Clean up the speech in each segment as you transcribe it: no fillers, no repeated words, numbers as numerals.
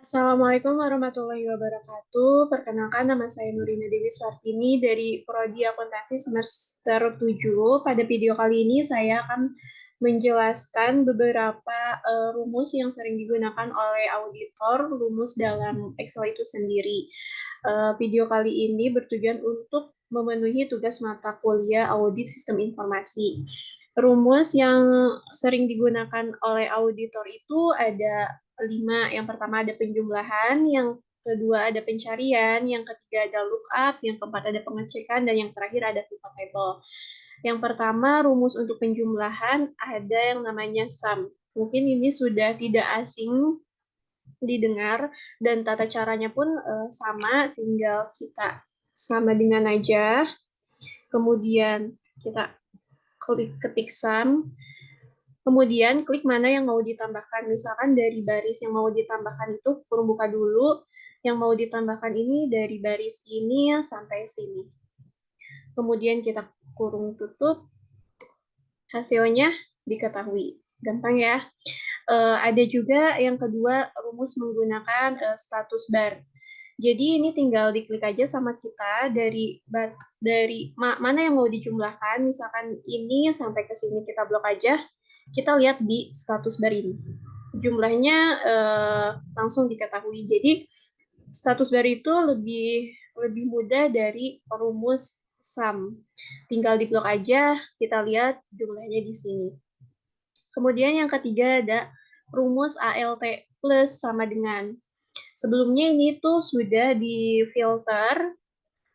Assalamualaikum warahmatullahi wabarakatuh. Perkenalkan, nama saya Nurina Dewi Swartini dari Prodi Akuntansi semester 7. Pada video kali ini saya akan menjelaskan beberapa rumus yang sering digunakan oleh auditor, rumus dalam Excel itu sendiri. Video kali ini bertujuan untuk memenuhi tugas mata kuliah audit sistem informasi. Rumus yang sering digunakan oleh auditor itu ada 5. Yang pertama ada penjumlahan, yang kedua ada pencarian, yang ketiga ada lookup, yang keempat ada pengecekan, dan yang terakhir ada pivot table. Yang pertama, rumus untuk penjumlahan ada yang namanya sum. Mungkin ini sudah tidak asing didengar, dan tata caranya pun sama, tinggal kita sama dengan aja. Kemudian kita klik ketik sum, kemudian klik mana yang mau ditambahkan. Misalkan dari baris yang mau ditambahkan itu kurung buka dulu, yang mau ditambahkan ini dari baris ini sampai sini. Kemudian kita kurung tutup, hasilnya diketahui. Gampang ya. Ada juga yang kedua, rumus menggunakan status bar. Jadi ini tinggal diklik aja sama kita dari mana yang mau dijumlahkan. Misalkan ini sampai ke sini kita blok aja. Kita lihat di status bar ini. Jumlahnya langsung diketahui. Jadi status bar itu lebih mudah dari rumus sum. Tinggal diblok aja, kita lihat jumlahnya di sini. Kemudian yang ketiga ada rumus ALT plus sama dengan. Sebelumnya ini tuh sudah difilter,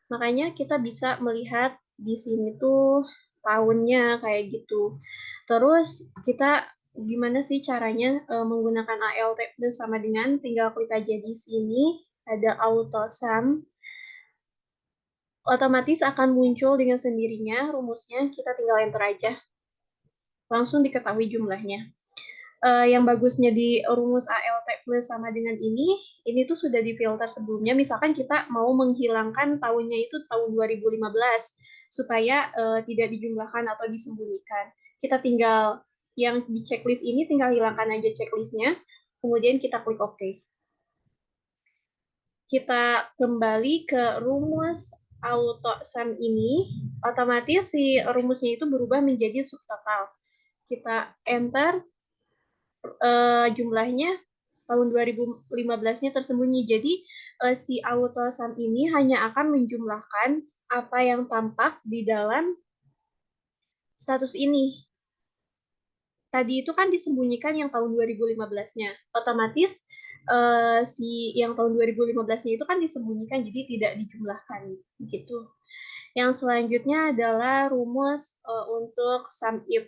makanya kita bisa melihat di sini tuh tahunnya kayak gitu. Terus kita gimana sih caranya menggunakan ALT plus sama dengan, tinggal klik aja di sini, ada auto sum. Otomatis akan muncul dengan sendirinya rumusnya, kita tinggal enter aja. Langsung diketahui jumlahnya. Yang bagusnya di rumus ALT plus sama dengan ini tuh sudah difilter sebelumnya. Misalkan kita mau menghilangkan tahunnya itu tahun 2015, supaya tidak dijumlahkan atau disembunyikan. Kita tinggal, yang di checklist ini tinggal hilangkan aja checklistnya, kemudian kita klik OK. Kita kembali ke rumus auto sum ini, otomatis si rumusnya itu berubah menjadi subtotal. Kita enter, jumlahnya tahun 2015-nya tersembunyi. Jadi si auto sum ini hanya akan menjumlahkan apa yang tampak di dalam status ini. Tadi itu kan disembunyikan yang tahun 2015-nya. Otomatis si yang tahun 2015-nya itu kan disembunyikan, jadi tidak dijumlahkan gitu. Yang selanjutnya adalah rumus untuk sum if.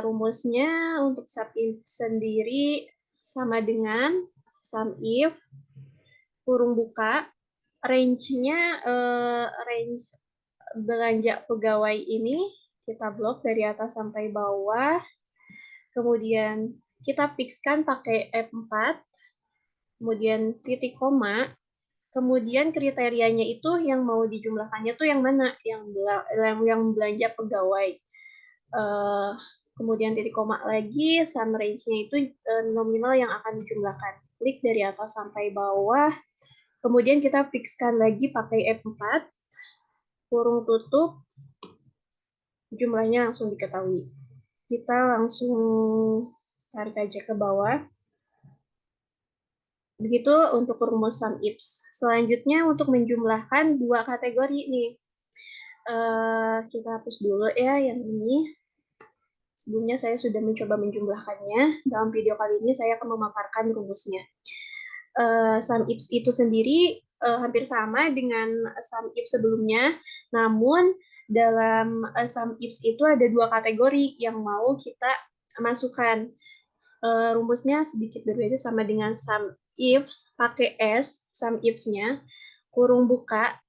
Rumusnya untuk sum if sendiri sama dengan sum if kurung buka, range-nya range belanja pegawai ini kita blok dari atas sampai bawah, kemudian kita fixkan pakai F4, kemudian titik koma, kemudian kriterianya itu yang mau dijumlahkannya tuh yang mana, yang belanja pegawai. Kemudian titik koma lagi, sum range-nya itu nominal yang akan dijumlahkan. Klik dari atas sampai bawah, kemudian kita fixkan lagi pakai F4, kurung tutup, jumlahnya langsung diketahui. Kita langsung tarik aja ke bawah. Begitu untuk rumus sum ifs. Selanjutnya untuk menjumlahkan dua kategori nih. Kita hapus dulu ya yang ini. Sebelumnya saya sudah mencoba menjumlahkannya. Dalam video kali ini saya akan memaparkan rumusnya. Sum ifs itu sendiri hampir sama dengan sum if sebelumnya, namun dalam sum ifs itu ada dua kategori yang mau kita masukkan. Rumusnya sedikit berbeda sama dengan sum ifs pakai S, sum ifs-nya, kurung buka,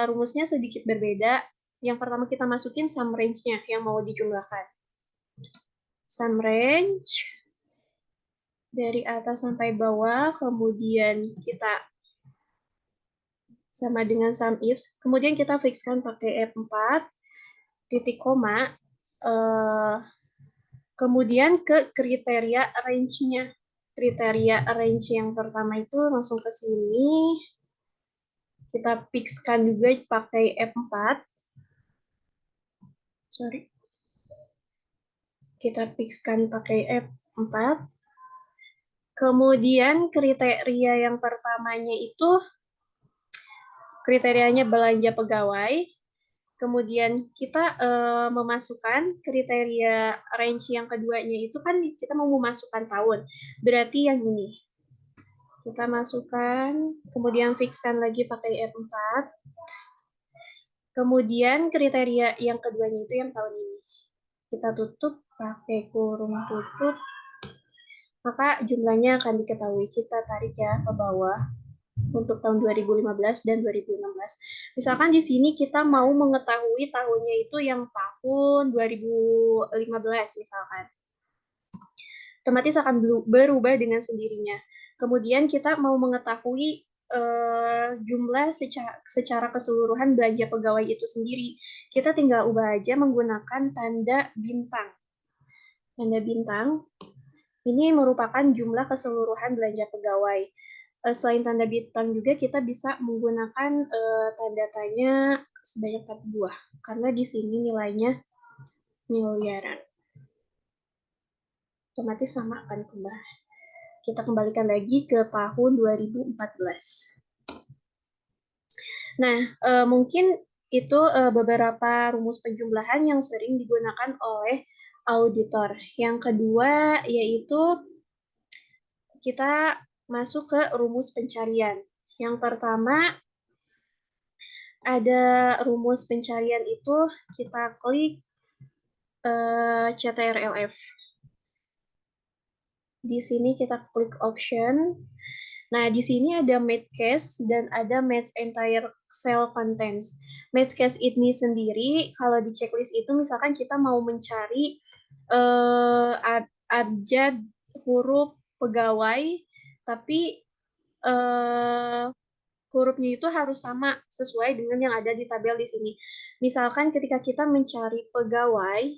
rumusnya sedikit berbeda. Yang pertama kita masukin sum range-nya yang mau dijumlahkan. Sum range dari atas sampai bawah, kemudian kita sama dengan sum ifs, kemudian kita fixkan pakai F4, titik koma, kemudian ke kriteria range-nya. kriteria range yang pertama itu langsung ke sini. Kita fixkan juga pakai F4. Sorry. Kita fixkan pakai F4. Kemudian kriteria yang pertamanya itu kriterianya belanja pegawai. Kemudian kita memasukkan kriteria range yang keduanya itu kan kita mau memasukkan tahun. Berarti yang ini. Kita masukkan, kemudian fixkan lagi pakai F4. Kemudian kriteria yang keduanya itu yang tahun ini. Kita tutup pakai kurung tutup. Maka jumlahnya akan diketahui. Kita tarik ya ke bawah untuk tahun 2015 dan 2016. Misalkan di sini kita mau mengetahui tahunnya itu yang tahun 2015 misalkan. Otomatis akan berubah dengan sendirinya. Kemudian kita mau mengetahui jumlah secara keseluruhan belanja pegawai itu sendiri. Kita tinggal ubah aja menggunakan tanda bintang. Tanda bintang ini merupakan jumlah keseluruhan belanja pegawai. Selain tanda bintang juga kita bisa menggunakan tanda tanya sebanyak 4 buah. Karena di sini nilainya miliaran. Otomatis sama akan kembali. Kita kembalikan lagi ke tahun 2014. Nah, mungkin itu beberapa rumus penjumlahan yang sering digunakan oleh auditor. Yang kedua yaitu kita masuk ke rumus pencarian. Yang pertama ada rumus pencarian itu kita klik CTRLF. Di sini kita klik option. Nah, di sini ada match case dan ada match entire cell contents. Match case ini sendiri, kalau di checklist itu misalkan kita mau mencari abjad huruf pegawai, tapi hurufnya itu harus sama sesuai dengan yang ada di tabel di sini. Misalkan ketika kita mencari pegawai,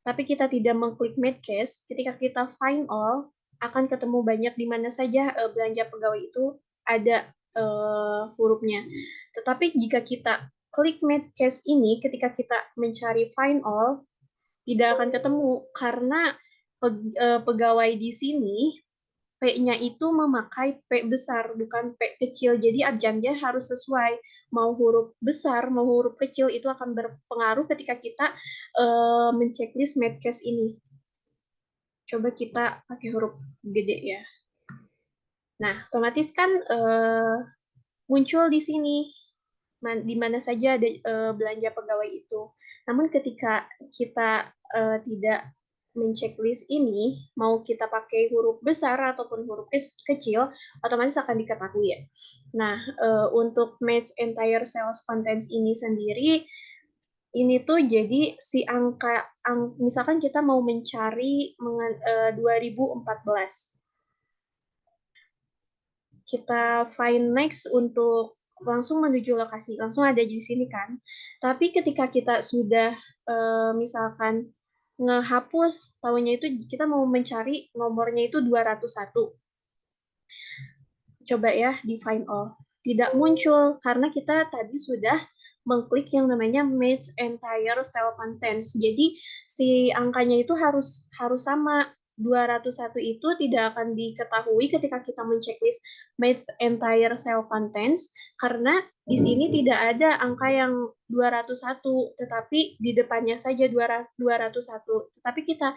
tapi kita tidak mengklik match case, ketika kita find all, akan ketemu banyak di mana saja belanja pegawai itu ada hurufnya. Tetapi jika kita klik match case ini, ketika kita mencari find all, tidak akan ketemu karena pegawai di sini P-nya itu memakai P besar, bukan P kecil. Jadi abjadnya harus sesuai. Mau huruf besar, mau huruf kecil, itu akan berpengaruh ketika kita menceklis match case ini. Coba kita pakai huruf gede ya. Nah, otomatis kan muncul di sini di mana saja ada belanja pegawai itu. Namun ketika kita tidak menceklis ini, mau kita pakai huruf besar ataupun huruf kecil, otomatis akan diketahui ya. Nah, untuk match entire sales contents ini sendiri, ini tuh jadi si misalkan kita mau mencari 2014. Kita find next untuk langsung menuju lokasi, langsung ada di sini kan. Tapi ketika kita sudah misalkan ngehapus tahunnya itu, kita mau mencari nomornya itu 201. Coba ya di find all. Tidak muncul karena kita tadi sudah mengklik yang namanya match entire cell contents. Jadi si angkanya itu harus sama. 201 itu tidak akan diketahui ketika kita menceklis match entire cell contents karena di sini tidak ada angka yang 201 tetapi di depannya saja 201. Tetapi kita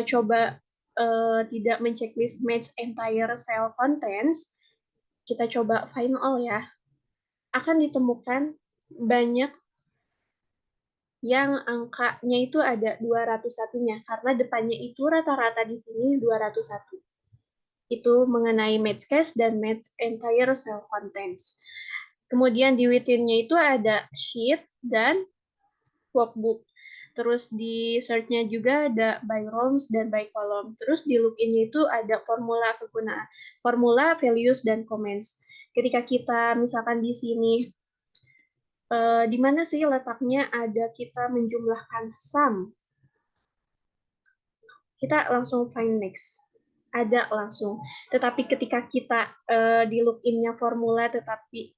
coba tidak menceklis match entire cell contents, kita coba find all ya, akan ditemukan banyak yang angkanya itu ada 201-nya, karena depannya itu rata-rata di sini 201. Itu mengenai match case dan match entire cell contents. Kemudian di within-nya itu ada sheet dan workbook. Terus di search-nya juga ada by rows dan by column. Terus di login-nya itu ada formula kegunaan, formula, values, dan comments. Ketika kita misalkan di sini di mana sih letaknya ada kita menjumlahkan sum, kita langsung find next. ada langsung. Tetapi ketika kita di login-nya formula tetapi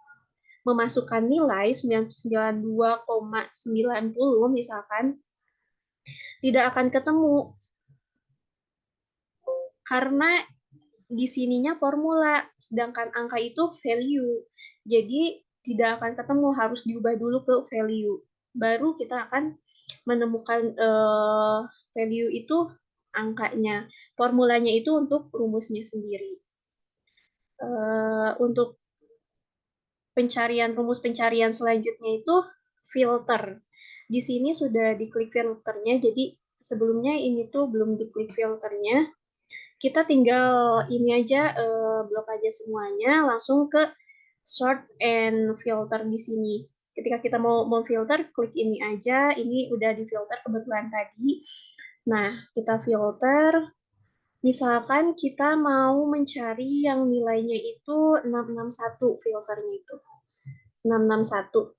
memasukkan nilai 992,90 misalkan, tidak akan ketemu karena di sininya formula, sedangkan angka itu value. Jadi tidak akan ketemu, harus diubah dulu ke value. Baru kita akan menemukan value itu angkanya. Formulanya itu untuk rumusnya sendiri. Untuk rumus pencarian selanjutnya itu filter. Di sini sudah diklik filternya, jadi sebelumnya ini tuh belum diklik filternya. Kita tinggal ini aja, blok aja semuanya, langsung ke sort and filter di sini. Ketika kita mau filter, klik ini aja. Ini udah di filter kebetulan tadi. Nah, kita filter. Misalkan kita mau mencari yang nilainya itu 661, filternya itu 661.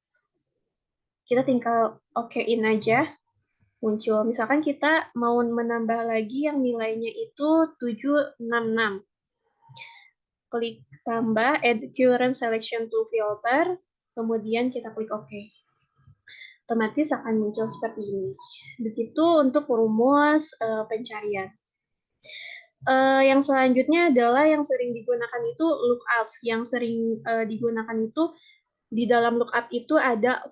Kita tinggal okein aja, muncul. Misalkan kita mau menambah lagi yang nilainya itu 766. Klik tambah, add current selection to filter, kemudian kita klik OK. Otomatis akan muncul seperti ini. Begitu untuk rumus pencarian. Yang selanjutnya adalah yang sering digunakan itu lookup. Yang sering digunakan itu di dalam lookup itu ada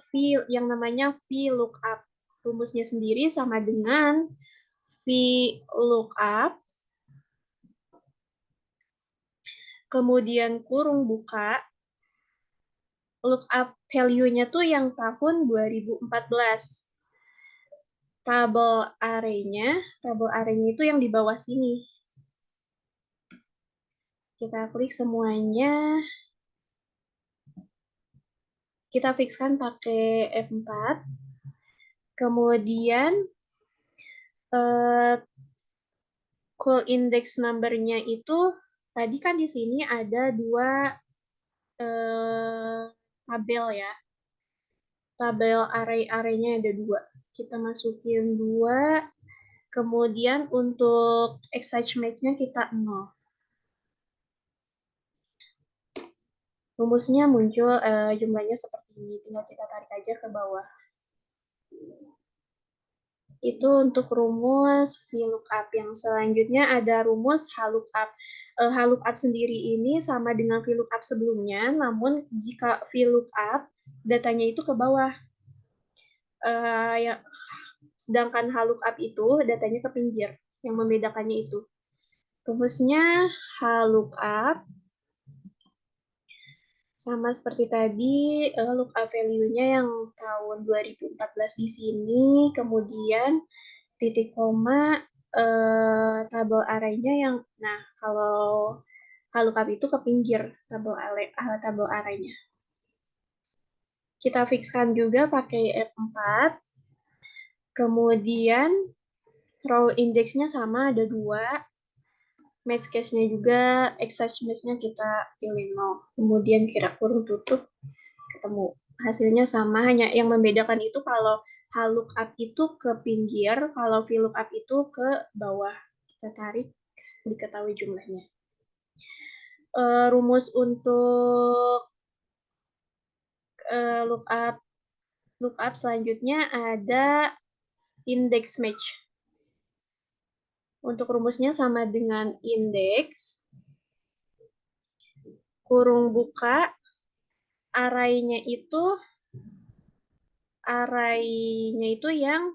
yang namanya VLOOKUP. Rumusnya sendiri sama dengan VLOOKUP, kemudian kurung buka, lookup value-nya tuh yang tahun 2014. Tabel array-nya itu yang di bawah sini. Kita klik semuanya. Kita fixkan pakai F4. Kemudian call index number-nya itu tadi kan di sini ada dua tabel ya. Tabel array-array-nya ada dua. Kita masukin dua. Kemudian untuk exact match-nya kita 0. Rumusnya muncul jumlahnya seperti ini. Tinggal kita tarik aja ke bawah. Itu untuk rumus VLOOKUP. Yang selanjutnya ada rumus HLOOKUP. HLOOKUP sendiri ini sama dengan VLOOKUP sebelumnya, namun jika VLOOKUP, datanya itu ke bawah. Sedangkan HLOOKUP itu datanya ke pinggir. Yang membedakannya itu. Rumusnya HLOOKUP sama seperti tadi, lookup value-nya yang tahun 2014 di sini, kemudian titik koma, tabel array-nya yang, nah kalau lookup itu ke pinggir tabel array-nya. Kita fixkan juga pakai F4, kemudian row index-nya sama, ada 2, match case-nya juga, exact match-nya kita pilih 0. Kemudian kira kurung tutup, ketemu. Hasilnya sama, hanya yang membedakan itu kalau HLOOKUP itu ke pinggir, kalau VLOOKUP itu ke bawah. Kita tarik, diketahui jumlahnya. Rumus untuk lookup selanjutnya ada index match. Untuk rumusnya sama dengan index, kurung buka, array-nya itu yang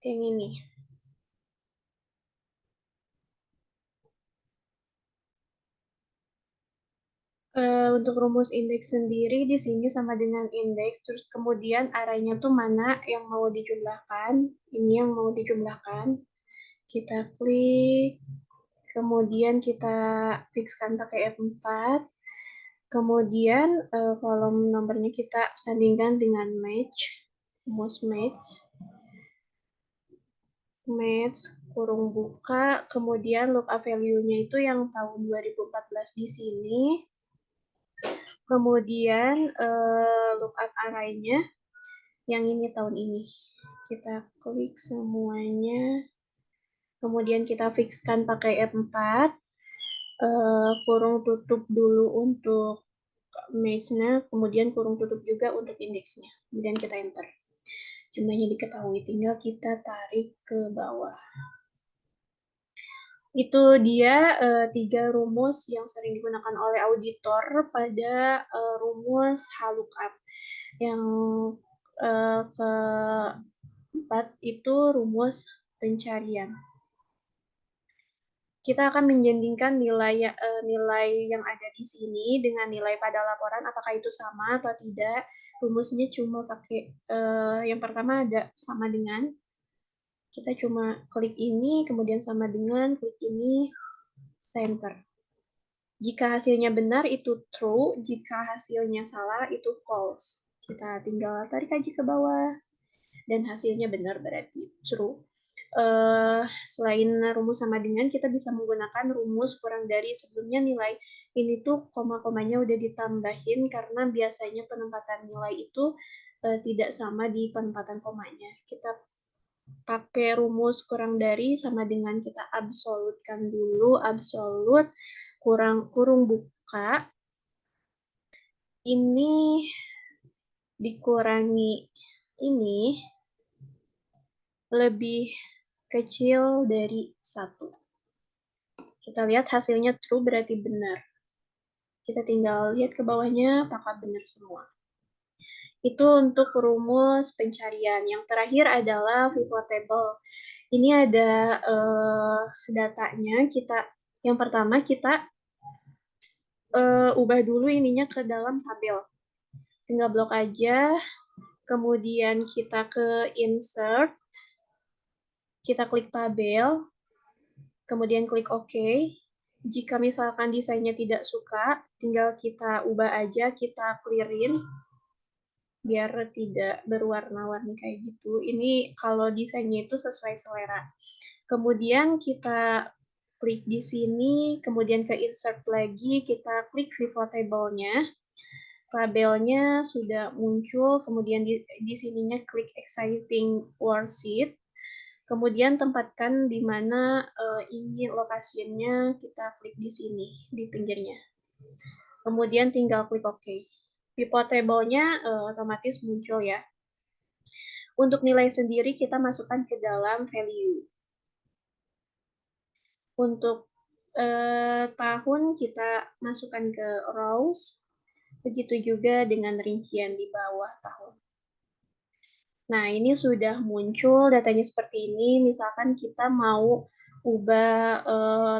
ini. Untuk rumus indeks sendiri di sini sama dengan indeks, terus kemudian array-nya tuh mana yang mau dijumlahkan, ini yang mau dijumlahkan. Kita klik, kemudian kita fixkan pakai F4, kemudian kolom nomornya kita sandingkan dengan match, rumus match, kurung buka, kemudian lookup value-nya itu yang tahun 2014 di sini. Kemudian lookup array-nya yang ini tahun ini. Kita klik semuanya. Kemudian kita fixkan pakai F4. Kurung tutup dulu untuk match-nya, kemudian kurung tutup juga untuk indeksnya. Kemudian kita enter. Jumlahnya diketahui, tinggal kita tarik ke bawah. Itu dia 3 rumus yang sering digunakan oleh auditor pada rumus HLOOKUP. Yang keempat itu rumus pencarian. Kita akan menjandingkan nilai yang ada di sini dengan nilai pada laporan, apakah itu sama atau tidak. Rumusnya cuma pakai yang pertama ada sama dengan. Kita cuma klik ini, kemudian sama dengan, klik ini, enter. Jika hasilnya benar itu true, jika hasilnya salah itu false. Kita tinggal tarik aja ke bawah, dan hasilnya benar berarti true. Selain rumus sama dengan, kita bisa menggunakan rumus kurang dari. Sebelumnya nilai ini tuh koma-komanya udah ditambahin karena biasanya penempatan nilai itu tidak sama di penempatan komanya. Kita pakai rumus kurang dari sama dengan, kita absolutkan dulu, absolut kurung buka, ini dikurangi ini lebih kecil dari 1. Kita lihat hasilnya true berarti benar. Kita tinggal lihat ke bawahnya apakah benar semua. Itu untuk rumus pencarian. Yang terakhir adalah pivot table. Ini ada datanya. Yang pertama kita ubah dulu ininya ke dalam tabel. Tinggal blok aja. Kemudian kita ke insert. Kita klik tabel. Kemudian klik OK. Jika misalkan desainnya tidak suka, tinggal kita ubah aja, kita clearin biar tidak berwarna-warni kayak gitu. Ini kalau desainnya itu sesuai selera. Kemudian kita klik di sini, kemudian ke insert lagi, kita klik pivot table-nya. Labelnya sudah muncul, kemudian di sininya klik exciting worksheet. Kemudian tempatkan di mana ingin lokasinya, kita klik di sini, di pinggirnya. Kemudian tinggal klik OK. Pivot table-nya otomatis muncul ya. Untuk nilai sendiri kita masukkan ke dalam value. Untuk tahun kita masukkan ke rows, begitu juga dengan rincian di bawah tahun. Nah, ini sudah muncul datanya seperti ini. Misalkan kita mau ubah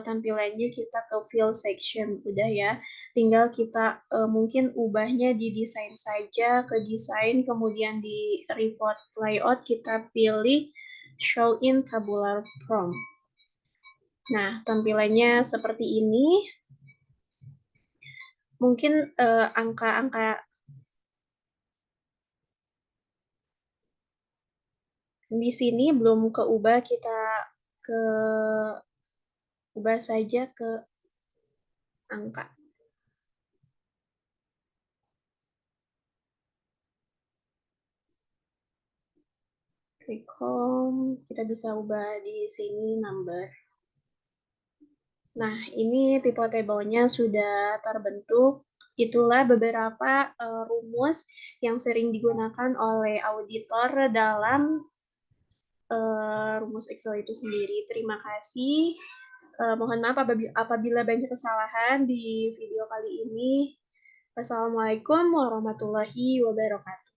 tampilannya, kita ke fill section, udah ya. Tinggal kita mungkin ubahnya di desain saja, ke desain, kemudian di report layout kita pilih show in tabular form. Nah, tampilannya seperti ini. Mungkin angka-angka di sini belum keubah, kita ke ubah saja ke angka. Klik home, kita bisa ubah di sini number. Nah, ini pivot table-nya sudah terbentuk. Itulah beberapa rumus yang sering digunakan oleh auditor dalam rumus Excel itu sendiri. Terima kasih. Mohon maaf apabila banyak kesalahan di video kali ini. Wassalamualaikum warahmatullahi wabarakatuh.